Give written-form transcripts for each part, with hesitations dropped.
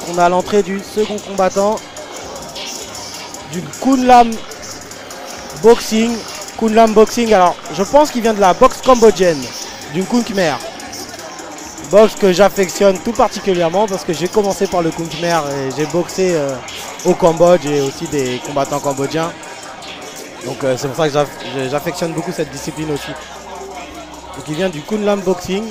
on est à l'entrée du second combattant du Kunlam Boxing. Kunlam Boxing, alors je pense qu'il vient de la boxe cambodgienne, du Kun Khmer. Boxe que j'affectionne tout particulièrement parce que j'ai commencé par le Kun Khmer et j'ai boxé au Cambodge et aussi des combattants cambodgiens. Donc c'est pour ça que j'affectionne beaucoup cette discipline aussi. Donc il vient du Kunlam Boxing.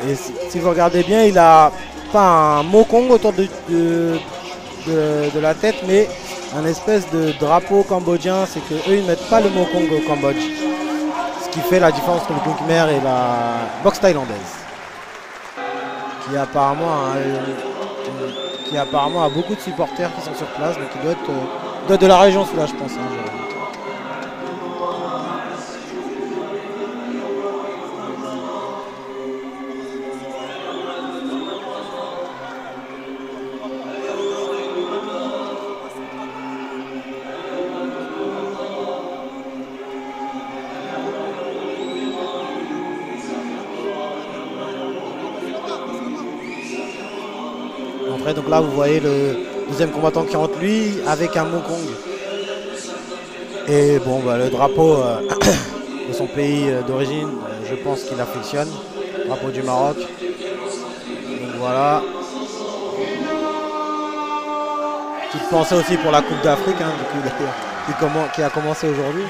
Et si vous regardez bien, il a pas un mokong autour de la tête, mais un espèce de drapeau cambodgien. C'est que eux ils mettent pas le mokong au Cambodge. Ce qui fait la différence entre le Kun Khmer et la boxe thaïlandaise. Qui apparemment a beaucoup de supporters qui sont sur place, donc il doit être de la région celui-là, je pense. Donc là vous voyez le deuxième combattant qui rentre lui avec un mokong. Et bon bah, le drapeau de son pays d'origine, je pense qu'il affectionne. Drapeau du Maroc. Donc voilà. Petite pensée aussi pour la Coupe d'Afrique, hein, du coup, qui a commencé aujourd'hui.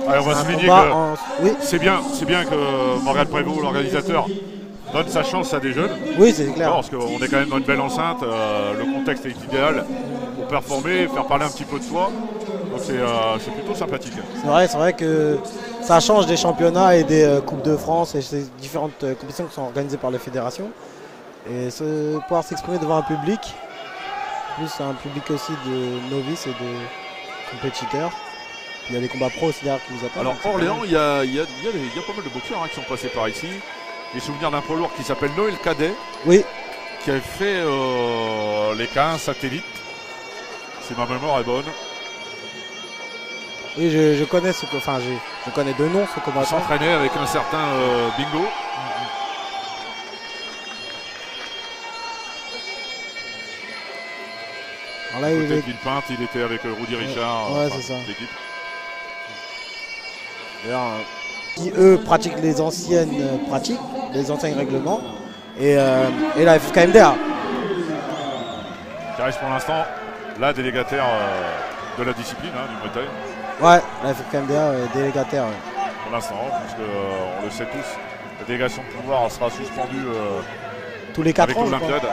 Allez, on va souligner que oui. C'est bien que Morgane Prévost, l'organisateur, donne sa chance à des jeunes. Oui, c'est clair. Parce qu'on est quand même dans une belle enceinte, le contexte est idéal pour performer, faire parler un petit peu de soi. Donc c'est plutôt sympathique. C'est vrai que ça change des championnats et des Coupes de France et ces différentes compétitions qui sont organisées par les fédérations. Et pouvoir s'exprimer devant un public, plus un public aussi de novices et de compétiteurs. Il y a des combats pro aussi derrière qui vous attendent. Alors Orléans, il y a pas mal de boxeurs qui sont passés par ici. J'ai souvenir d'un poids lourd qui s'appelle Noël Cadet. Oui. Qui avait fait les 15 satellites. Si ma mémoire est bonne. Oui, je connais je connais de nom ce combattant. Il s'entraînait avec un certain Bingo. Peut-être Villepinte, il était avec Rudy Richard. Ouais, c'est ça. Qui eux pratiquent les anciennes pratiques, les anciens règlements, et la FKMDA. Qui reste pour l'instant la délégataire de la discipline, hein, du Muay Thai. Ouais, la FKMDA est délégataire. Ouais. Pour l'instant, parce qu'on le sait tous, la délégation de pouvoir sera suspendue tous les 4 ans.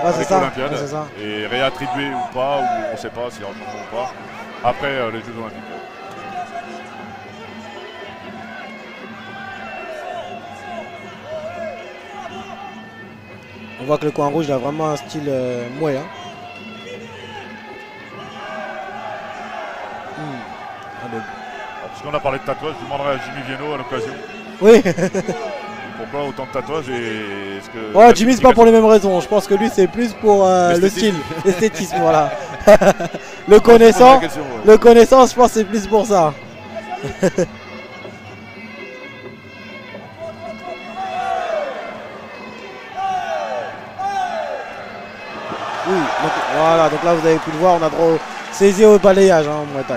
Avec l'Olympiade. Et réattribuée ou pas, ou on ne sait pas s'il y a un changement ou pas, après les Jeux Olympiques. On voit que le coin rouge il a vraiment un style mouais. Hein. Puisqu'on a parlé de tatouage, je demanderai à Jimmy Vienno à l'occasion. Oui. Pourquoi autant de tatouages ouais, Jimmy c'est pas pour les mêmes raisons. Je pense que lui c'est plus pour le style, l'esthétisme, voilà. le connaissant, je pense que c'est plus pour ça. Oui, donc, voilà, donc là vous avez pu le voir, on a droit au saisi au balayage en Muay Thai.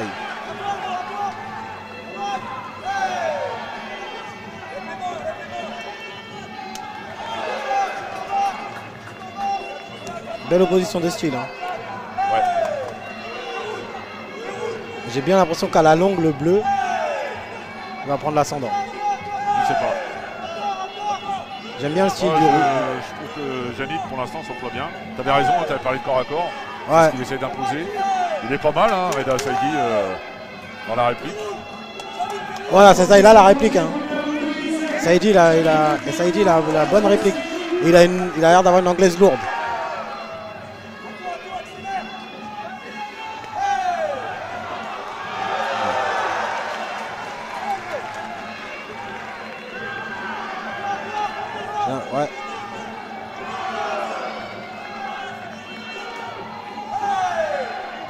Belle opposition de style. Hein. Ouais. J'ai bien l'impression qu'à la longue, le bleu va prendre l'ascendant. Je sais pas. J'aime bien le style du rouge. Je trouve que Yannick, pour l'instant, s'emploie bien. Tu avais raison, tu avais parlé de corps à corps. Ouais. C'est ce qu'il essaie d'imposer. Il est pas mal, hein, Reda Saïdi, dans la réplique. Voilà, c'est ça, il a la réplique. Hein. Saïdi, il a la bonne réplique. Il a l'air d'avoir une anglaise lourde. Ouais.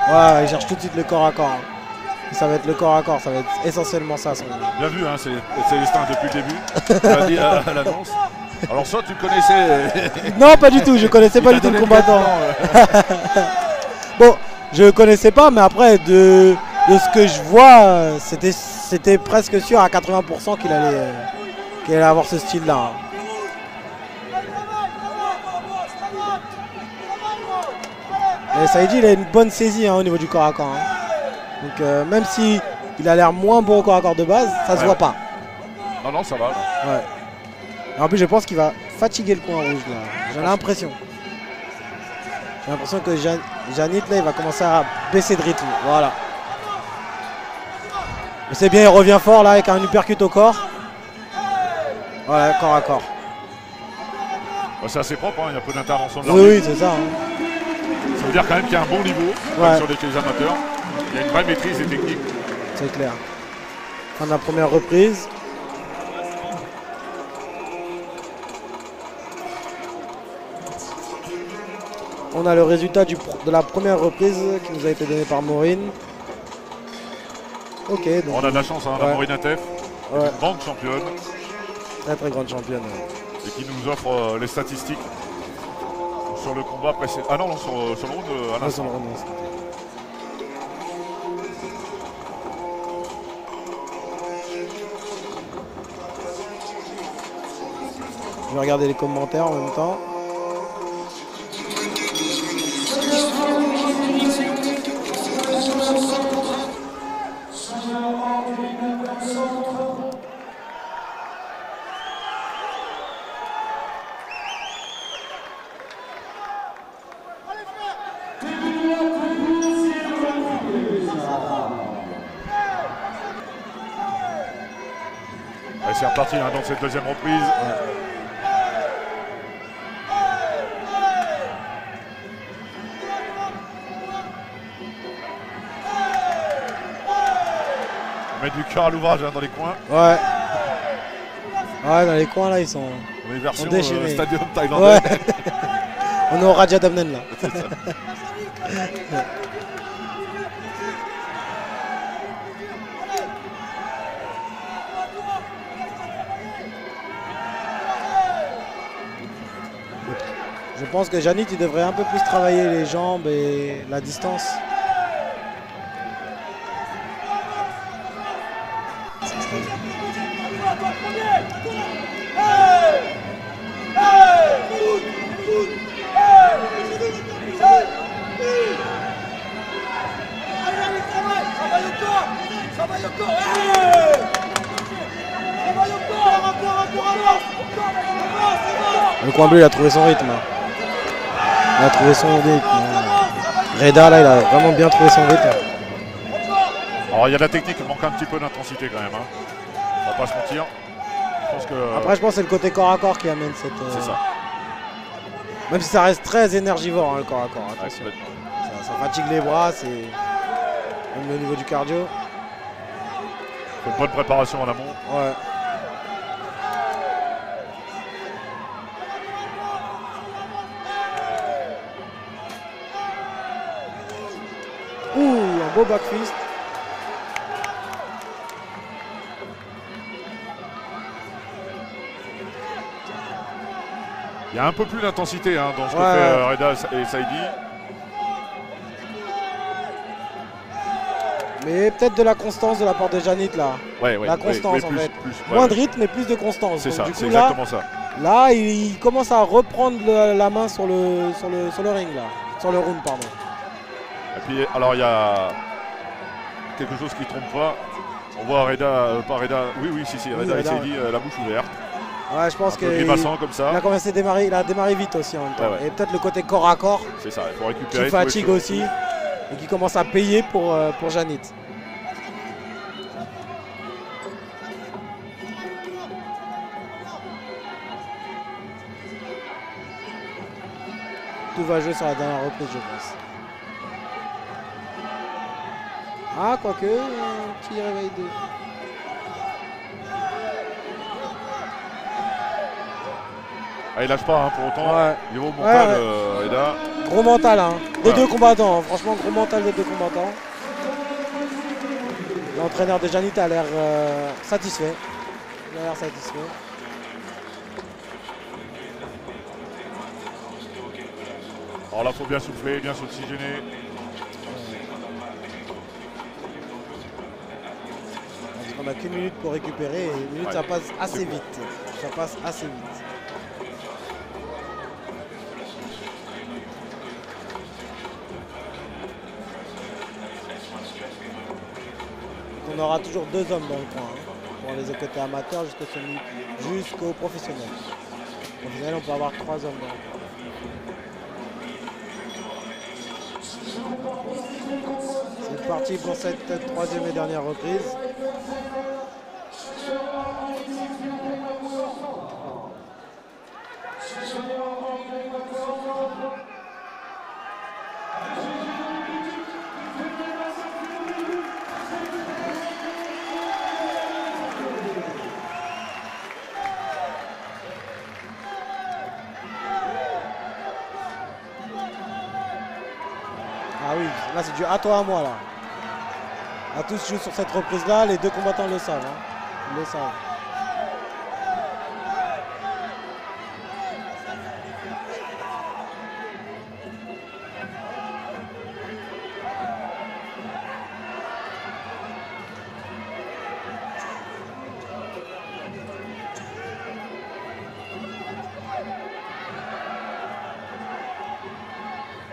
Ouais, il cherche tout de suite le corps à corps. Hein. Ça va être le corps à corps, ça va être essentiellement ça. Bien vu, hein, c'est Célestin depuis le début. On l'a dit à l'annonce. Alors ça, tu connaissais... Non, pas du tout, je connaissais pas du tout le combattant. Bon, je connaissais pas, mais après, de ce que je vois, c'était presque sûr à 80% qu'il allait avoir ce style-là. Hein. Et Saïdi, il a une bonne saisie hein, au niveau du corps à corps. Hein. Donc même si il a l'air moins bon au corps à corps de base, ça se voit pas. Non, ça va. Ouais. Et en plus, je pense qu'il va fatiguer le coin rouge là. J'ai l'impression. J'ai l'impression que Janit là, il va commencer à baisser de rythme. Voilà. Mais c'est bien, il revient fort là avec un uppercut au corps. Voilà, corps à corps. Bah, c'est assez propre, hein, il y a peu d'intervention de l'arbitre. Oui, c'est ça. Hein. Ça veut dire quand même qu'il y a un bon niveau sur les amateurs. Il y a une vraie maîtrise des techniques. C'est clair. Fin de la première reprise. On a le résultat de la première reprise qui nous a été donné par Maureen. Ok. Donc on a de la chance, hein, la Maureen Atef, une grande championne. Très grande championne. Et qui nous offre les statistiques sur le combat précédent. Ah non, sur le round à l'instant. Je vais regarder les commentaires en même temps. C'est reparti hein, dans cette deuxième reprise. On met du cœur à l'ouvrage hein, dans les coins. Ouais. Ouais, dans les coins là, ils sont. On est version déchaînés. Stadium thaïlandais. Ouais. On est au Raja Damnen là. C'est ça. Je pense que Janit il devrait un peu plus travailler les jambes et la distance. Le coin bleu il a trouvé son rythme. Il a trouvé son rythme. Reda là il a vraiment bien trouvé son rythme. Alors il y a de la technique, il manque un petit peu d'intensité quand même. Hein. On va pas se mentir. Après je pense que c'est le côté corps à corps qui amène cette... C'est ça. Même si ça reste très énergivore hein, le corps à corps. Attention. Ça fatigue les bras, c'est même au niveau du cardio. Faut une bonne préparation en amont. Ouais. Ouh, un beau back fist. Il y a un peu plus d'intensité hein, dans ce que fait Reda et Saïdi. Mais peut-être de la constance de la part de Janit là. La constance en fait. Moins de rythme mais plus de constance. C'est ça, c'est exactement ça. Là, il commence à reprendre la main sur le ring là. Sur le round, pardon. Et puis alors il y a quelque chose qui ne trompe pas. On voit Reda, pas Reda, Reda et Saïdi la bouche ouverte. Ouais, je pense qu'il a démarré vite aussi en même temps. Et peut-être le côté corps à corps. C'est ça, il faut récupérer. Qui fatigue aussi. Et qui commence à payer pour Janit. Tout va jouer sur la dernière reprise, je pense. Ah, quoique, un petit réveil de... Ah, il lâche pas hein, pour autant. Niveau mental, Reda. Gros mental hein, des Voilà. deux combattants, franchement gros mental des deux combattants. L'entraîneur de Janit a l'air satisfait. Il a l'air satisfait. Alors là, il faut bien souffler, bien s'oxygéner. On n'a qu'une minute pour récupérer et une minute ça passe assez vite. Ça passe assez vite. On aura toujours 2 hommes dans le coin, hein, pour les côtés amateurs jusqu'aux professionnels. Professionnels, on peut avoir 3 hommes dans le coin. C'est parti pour cette 3e et dernière reprise. Ah oui, là c'est du à toi à moi là. À tous jouent sur cette reprise là, les deux combattants le savent. Hein. Ils le savent.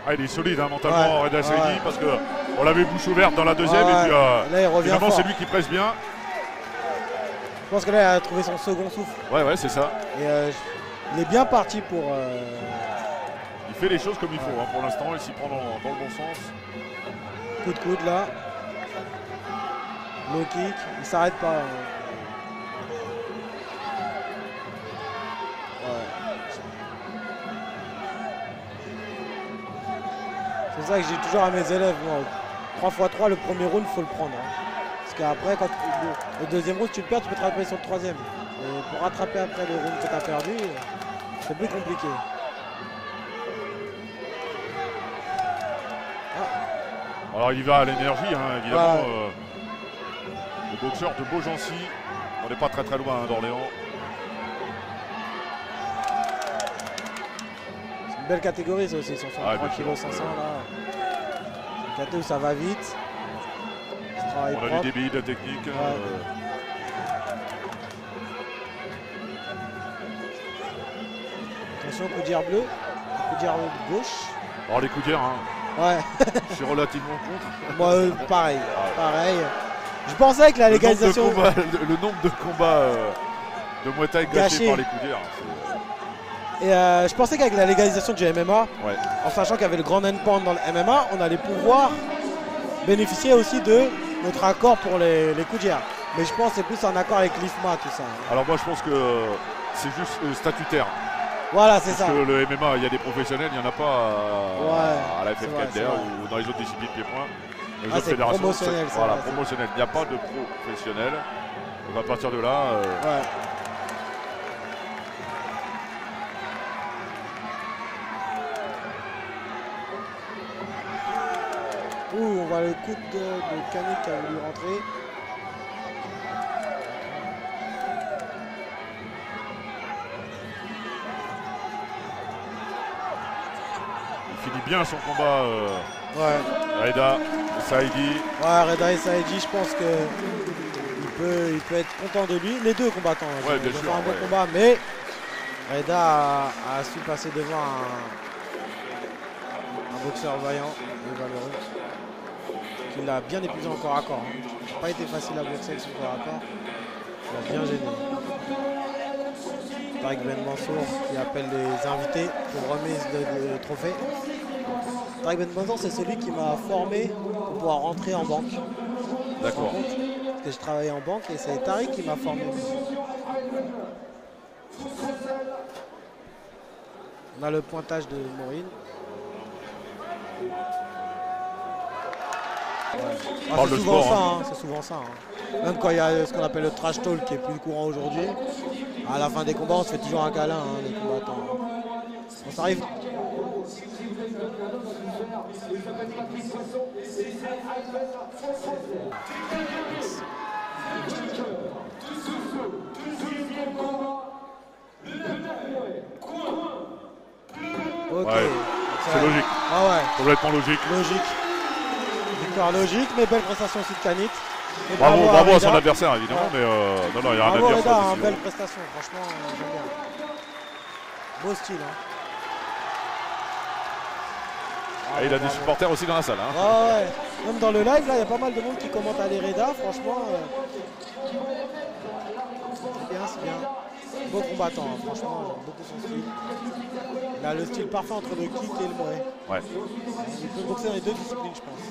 Ah, il est solide hein, mentalement, Reda Saidi, parce qu'on l'avait bouche ouverte dans la deuxième et puis là, il revient finalement fort. c'est lui qui presse bien. Je pense que là il a trouvé son second souffle. Ouais, c'est ça. Et il est bien parti pour. Il fait les choses comme il faut hein, pour l'instant, il s'y prend dans le bon sens. Coup de coude là. Low kick, il s'arrête pas. C'est ça que j'ai toujours à mes élèves, moi. 3x3, le premier round, il faut le prendre. Hein. Parce qu'après, quand le deuxième round, tu le perds, tu peux te rattraper sur le troisième. Et pour rattraper après le round que tu as perdu, c'est plus compliqué. Ah. Alors il va à l'énergie, hein, évidemment. Le boxeur de Beaugency, on n'est pas très loin hein, d'Orléans. C'est une belle catégorie, ça aussi, 163 kg 500 là. C'est une catégorie où ça va vite. On a du débit, de la technique. Attention, coudière bleu, coudière gauche. Alors les coudières, hein. Ouais. Je suis relativement contre. Moi, pareil. Pareil. Je pensais que la légalisation. Le nombre de combats de Muay Thai gâchés par les coudières. Et je pensais qu'avec la légalisation du MMA, en sachant qu'il y avait le grand endpoint dans le MMA, on allait pouvoir bénéficier aussi de notre accord pour les coudières. Mais je pense que c'est plus un accord avec l'IFMA, tout ça. Alors moi je pense que c'est juste statutaire. Voilà, c'est ça. Parce que le MMA, il y a des professionnels, il n'y en a pas à la FFKDR ou dans les autres disciplines pieds-points. Les autres fédérations, promotionnel. Voilà, promotionnel. Il n'y a pas de professionnel. Donc à partir de là... on voit le coup de Canet qui a voulu rentrer. Il finit bien son combat. Reda Saidi. Ouais, Reda Saidi, je pense que il peut être content de lui. Les deux combattants. Ouais, bien sûr. Un bon combat, mais Reda a su passer devant un boxeur vaillant et valeureux. Il a bien épuisé en corps à corps. Hein. Ça n'a pas été facile à boxer avec son corps à corps. Il a bien gêné. Tariq Ben Mansour qui appelle les invités pour remise de trophée. Tariq Ben Mansour, c'est celui qui m'a formé pour pouvoir rentrer en banque. D'accord. Parce que je travaillais en banque et c'est Tariq qui m'a formé. On a le pointage de Maureen. C'est souvent ça, hein. C'est souvent ça. Hein. Même quand il y a ce qu'on appelle le trash talk qui est plus courant aujourd'hui, à la fin des combats, on se fait toujours un câlin, hein, les combattants. On s'arrive. Ok. Ouais, c'est logique. Ah ouais. Complètement logique. Logique. Victoire logique, mais belle prestation aussi de Kanit. Et Bravo à Reda. son adversaire évidemment, mais non, il n'y a rien à Bravo dire. Reda, sur la hein, décision. belle prestation, franchement, j'aime bien. Beau style. Hein. Ah, il a des supporters aussi dans la salle. Hein. Ouais, ouais. Même dans le live, là, il y a pas mal de monde qui commente à Reda, franchement. C'est bien, c'est bien. Beau combattant, hein. Franchement, j'aime beaucoup son style. Il a le style parfait entre le kick et le muay. Ouais. Il peut boxer dans les deux disciplines, je pense.